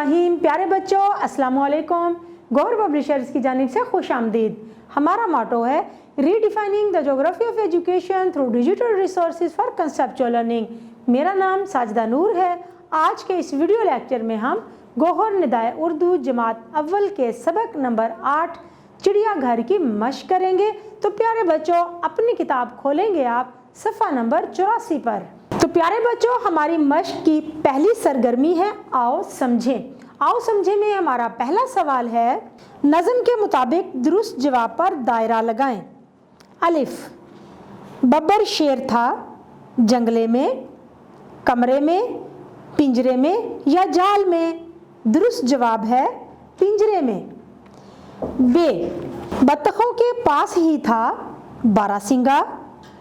बिस्मिल्लाहिर्रहमानिर्रहीम। प्यारे बच्चों, अस्सलाम वालेकुम। गौहर पब्लिशर्स की जानिब से खुश आमदीद। हमारा मोटो है redefining the geography of education through digital resources for conceptual learning. मेरा नाम साजिदा नूर है। आज के इस वीडियो लेक्चर में हम गौहर निदाए उर्दू जमात अव्वल के सबक नंबर 8 चिड़ियाघर की मशक करेंगे। तो प्यारे बच्चों, अपनी किताब खोलेंगे आप सफ़ा नंबर 84 पर। तो प्यारे बच्चों, हमारी मशक की पहली सरगर्मी है आओ समझें। आओ समझें में हमारा पहला सवाल है, नज़म के मुताबिक दुरुस्त जवाब पर दायरा लगाएं। अलिफ, बब्बर शेर था जंगले में, कमरे में, पिंजरे में या जाल में। दुरुस्त जवाब है पिंजरे में। बे, बत्तखों के पास ही था बारासिंगा,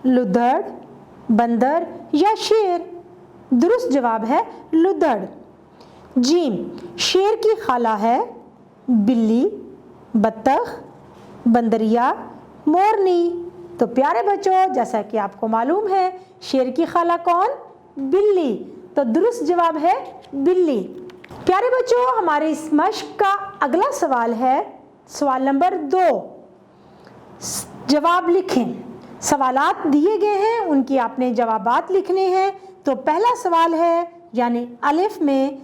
लुधड़, बंदर या शेर। दुरुस्त जवाब है लुधड़। जीम, शेर की खाला है बिल्ली, बत्तख, बंदरिया, मोरनी। तो प्यारे बच्चों, जैसा कि आपको मालूम है शेर की खाला कौन? बिल्ली। तो दुरुस्त जवाब है बिल्ली। प्यारे बच्चों, हमारे इस मशक का अगला सवाल है सवाल नंबर 2। जवाब लिखें। सवालात दिए गए हैं, उनकी आपने जवाबात लिखने हैं। तो पहला सवाल है यानी अलिफ में,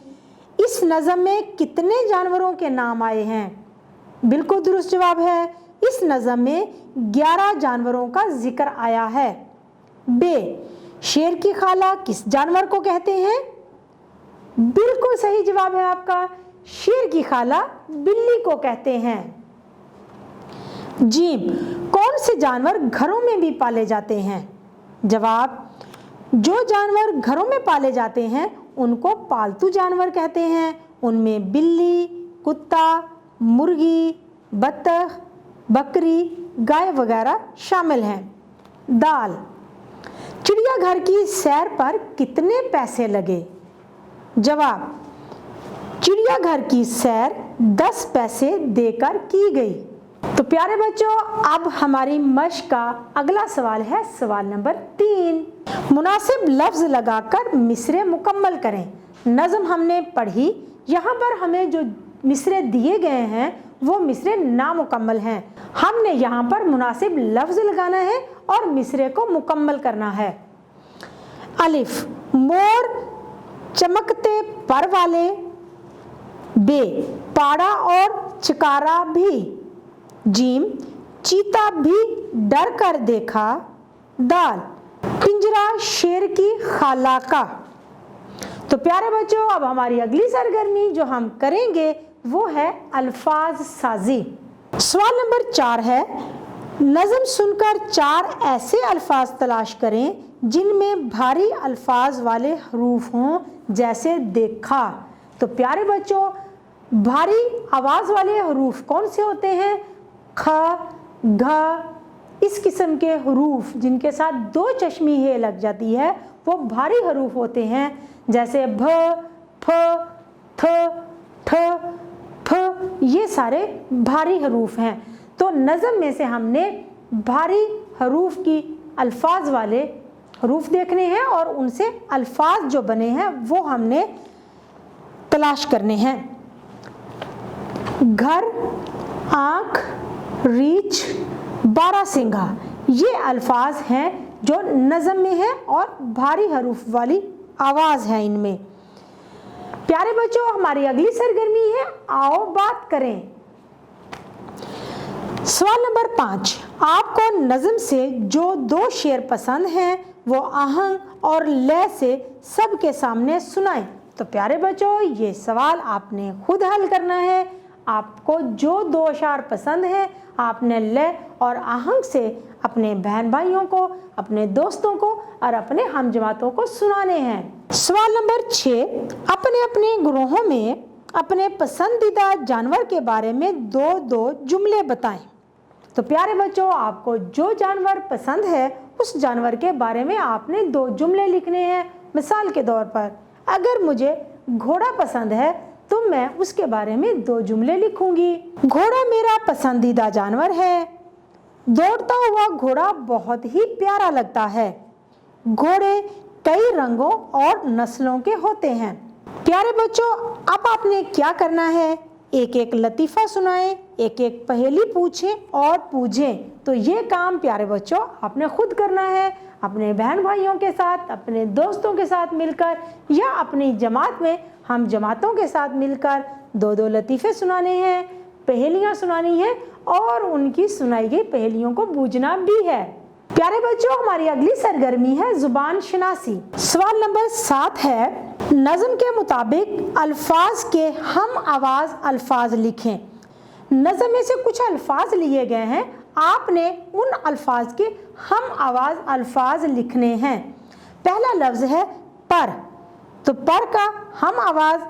इस नज़म में कितने जानवरों के नाम आए हैं? बिल्कुल दुरुस्त जवाब है, इस नज़म में 11 जानवरों का जिक्र आया है। बे, शेर की खाला किस जानवर को कहते हैं? बिल्कुल सही जवाब है आपका, शेर की खाला बिल्ली को कहते हैं। जीम, कौन से जानवर घरों में भी पाले जाते हैं? जवाब, जो जानवर घरों में पाले जाते हैं उनको पालतू जानवर कहते हैं। उनमें बिल्ली, कुत्ता, मुर्गी, बत्तख, बकरी, गाय वगैरह शामिल हैं। दाल, चिड़ियाघर की सैर पर कितने पैसे लगे? जवाब, चिड़ियाघर की सैर 10 पैसे देकर की गई। तो प्यारे बच्चों, अब हमारी मशक का अगला सवाल है सवाल नंबर 3। मुनासिब लफ्ज़ लगाकर मिसरे मुकम्मल करें। नज़म हमने पढ़ी, यहाँ पर हमें जो मिसरे दिए गए हैं वो मिसरे नामुकम्मल हैं। हमने यहाँ पर मुनासिब लफ्ज़ लगाना है और मिसरे को मुकम्मल करना है। अलिफ, मोर चमकते पर वाले। बे, पाड़ा और चिकारा भी। जीम, चीता भी डर कर देखा। दाल, पिंजरा शेर की खाला का। तो प्यारे बच्चों, अब हमारी अगली सरगर्मी जो हम करेंगे वो है अल्फाज साजी। सवाल नंबर 4 है, नज़म सुनकर 4 ऐसे अल्फाज तलाश करें जिनमें भारी अल्फाज वाले हरूफ हों, जैसे देखा। तो प्यारे बच्चों, भारी आवाज़ वाले हरूफ कौन से होते हैं? ख, घ, इस किस्म के हरूफ जिनके साथ 2 चश्मी हे लग जाती है वो भारी हरूफ होते हैं, जैसे भ, फ, थ, ठ, फ। ये सारे भारी हरूफ हैं। तो नज़म में से हमने भारी हरूफ की अल्फाज वाले हरूफ देखने हैं और उनसे अल्फाज जो बने हैं वो हमने तलाश करने हैं। घर, आँख, रीछ, बारासिंगा, ये अल्फाज हैं जो नज़म में है और भारी हरूफ वाली आवाज़ है इनमें। प्यारे बच्चों, हमारी अगली सरगर्मी है आओ बात करें। सवाल नंबर 5, आपको नज़म से जो 2 शेर पसंद हैं वो आहंग और लय से सबके सामने सुनाएं। तो प्यारे बच्चों, ये सवाल आपने खुद हल करना है। आपको जो 2 अशार पसंद हैं आपने लय और आहंग से अपने बहन भाइयों को, अपने दोस्तों को और अपने हम जमातों को सुनाने हैं। सवाल नंबर 6, अपने अपने ग्रोहों में अपने पसंदीदा जानवर के बारे में 2-2 जुमले बताएं। तो प्यारे बच्चों, आपको जो जानवर पसंद है उस जानवर के बारे में आपने 2 जुमले लिखने हैं। मिसाल के तौर पर, अगर मुझे घोड़ा पसंद है तो मैं उसके बारे में 2 जुमले लिखूंगी। घोड़ा मेरा पसंदीदा जानवर है। दौड़ता हुआ घोड़ा बहुत ही प्यारा लगता है। घोड़े कई रंगों और नस्लों के होते हैं। प्यारे बच्चों, अब आपने क्या करना है, एक एक लतीफ़ा सुनाएं, एक एक पहेली पूछें और पूछें। तो ये काम प्यारे बच्चों आपने खुद करना है, अपने बहन भाइयों के साथ, अपने दोस्तों के साथ मिलकर, या अपनी जमात में हम जमातों के साथ मिलकर दो दो लतीफ़े सुनाने हैं, पहेलियाँ सुनानी है और उनकी सुनाई गई पहेलियों को बूझना भी है। प्यारे बच्चों, हमारी अगली सरगर्मी है जुबान शनासी। सवाल नंबर 7 है, नज़म के मुताबिक अल्फाज के हम आवाज़ अल्फाज लिखें। नज़म में से कुछ अल्फाज लिए गए हैं, आपने उन अल्फाज के हम आवाज़ अल्फाज लिखने हैं। पहला लफ्ज़ है पर, तो पर का हम आवाज़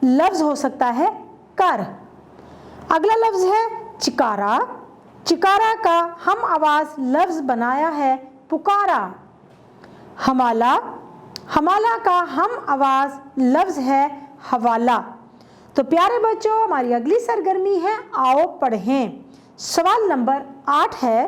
लफ्ज़ हो सकता है कर। अगला लफ्ज़ है चिकारा, चिकारा का हम आवाज़ लफ्ज़ बनाया है पुकारा। हमाला, हमाला का हम आवाज़ लफ्ज़ है हवाला। तो प्यारे बच्चों, हमारी अगली सरगर्मी है आओ पढ़ें। सवाल नंबर 8 है,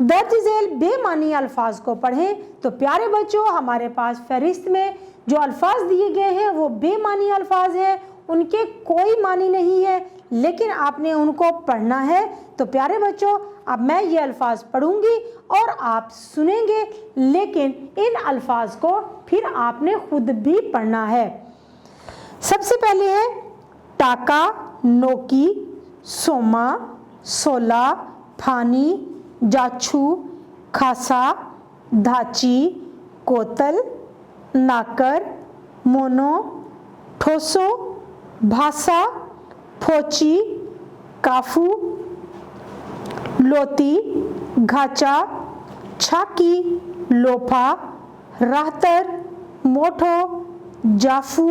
दर्ज झेल बेमानी अल्फाज को पढ़ें। तो प्यारे बच्चों, हमारे पास फहरिस्त में जो अल्फाज दिए गए हैं वो बेमानी अल्फाज हैं, उनके कोई मानी नहीं है, लेकिन आपने उनको पढ़ना है। तो प्यारे बच्चों, अब मैं ये अल्फाज पढ़ूंगी और आप सुनेंगे, लेकिन इन अल्फाज को फिर आपने खुद भी पढ़ना है। सबसे पहले है टाका, नोकी, सोमा, सोला, फानी, जाछू, खासा, धाची, कोतल, नाकर, मोनो, ठोसो, भाषा, फोची, काफू, लोती, घाचा, छाकी, लोफा, राहतर, मोठो, जाफू,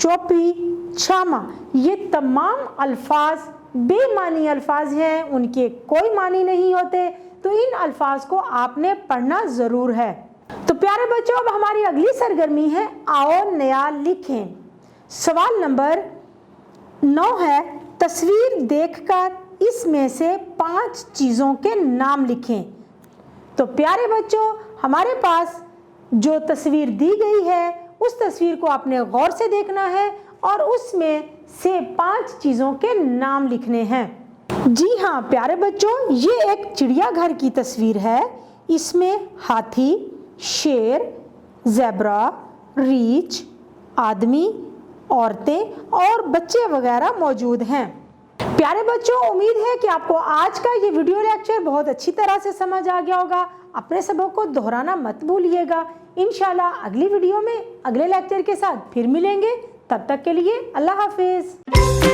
चोपी, छामा। ये तमाम अल्फाज बेमानी अल्फाज हैं, उनके कोई मानी नहीं होते, तो इन अल्फाज को आपने पढ़ना ज़रूर है। तो प्यारे बच्चों, अब हमारी अगली सरगर्मी है आओ नया लिखें। सवाल नंबर 9 है, तस्वीर देखकर इसमें से 5 चीज़ों के नाम लिखें। तो प्यारे बच्चों, हमारे पास जो तस्वीर दी गई है उस तस्वीर को आपने गौर से देखना है और उसमें से 5 चीज़ों के नाम लिखने हैं। जी हाँ प्यारे बच्चों, ये एक चिड़ियाघर की तस्वीर है। इसमें हाथी, शेर, ज़ेब्रा, रीछ, आदमी, औरतें और बच्चे वगैरह मौजूद हैं। प्यारे बच्चों, उम्मीद है कि आपको आज का ये वीडियो लेक्चर बहुत अच्छी तरह से समझ आ गया होगा। अपने सबक को दोहराना मत भूलिएगा। इंशाल्लाह अगली वीडियो में अगले लेक्चर के साथ फिर मिलेंगे। तब तक के लिए अल्लाह हाफिज़।